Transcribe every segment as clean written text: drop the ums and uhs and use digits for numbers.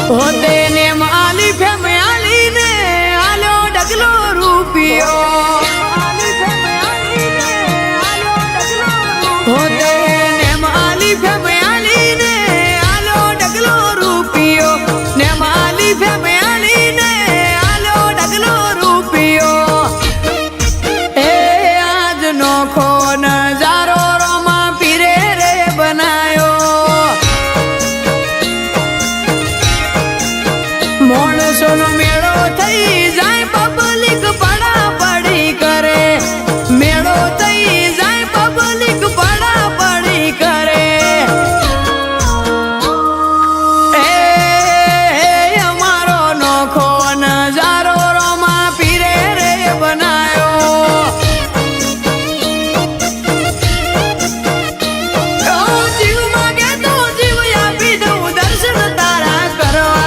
होते ने माली फेमयाली ने आलो डगलो रूपियो होते ने माली फेमयाली ने आलो डगलो रूपियो ने माली फेमयाली ने आलो डगलो रूपियो ए आज नोखो नजारो रोमा पीरे रे बनायो माणसो नो मेळो थई जाय पब्लिक पड़ा पड़ी करे मेळो थई जाय पब्लिक पड़ा पड़ी करे ए हमारो नोखो नजारो रोमा पीरे रे बनायो ओ जीव मागे तो जीव आपी दऊं दर्शन तारा करवा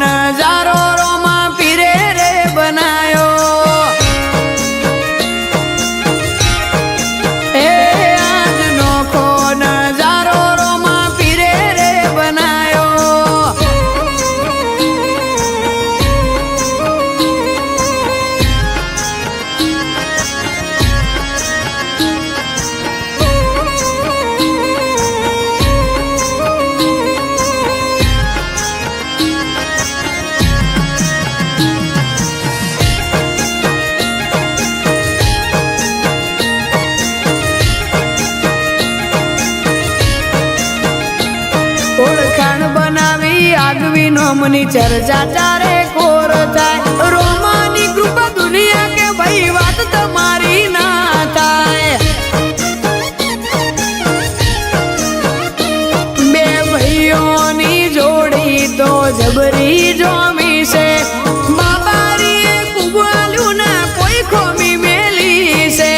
नजारो रोमा पीरे रे बनायो ए आज नोखो नजारो रोमा पीरे रे बनायो ओळखाण बनावी आगवी नोमनी चर्चा चारे कोर थाय रोमानी कृपा दुनिया के भाई बात तुम्हारी ना थाय बे भाइयोनी जोड़ी तो जबरी जोमी से बाबारी कुवालू ना कोई खोमी मेली से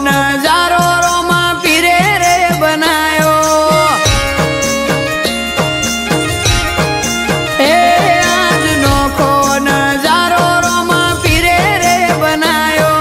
नजारो रोमा पीरे रे बनायो ए आज नोखो नजारो रोमा पीरे रे बनायो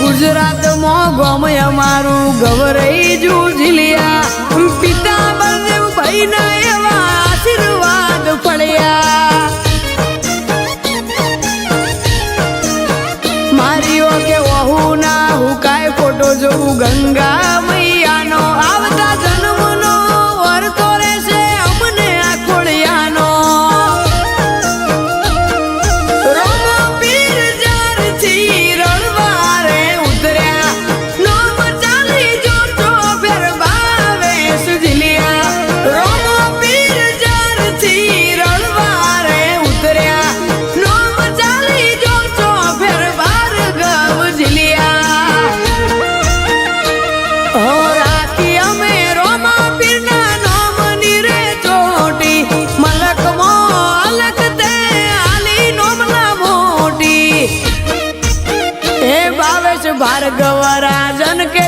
गुजरात मो गोमय मारू गवरई जूझलिया पिता बलदेव भाई ना एवा आशीर्वाद पड़िया मारियो के वहू ना हुकाय फोटो जो गंगा मैया नो आवता जन्म नो वरतो रे से अमने आखोड़िया नो भार्गव राजन के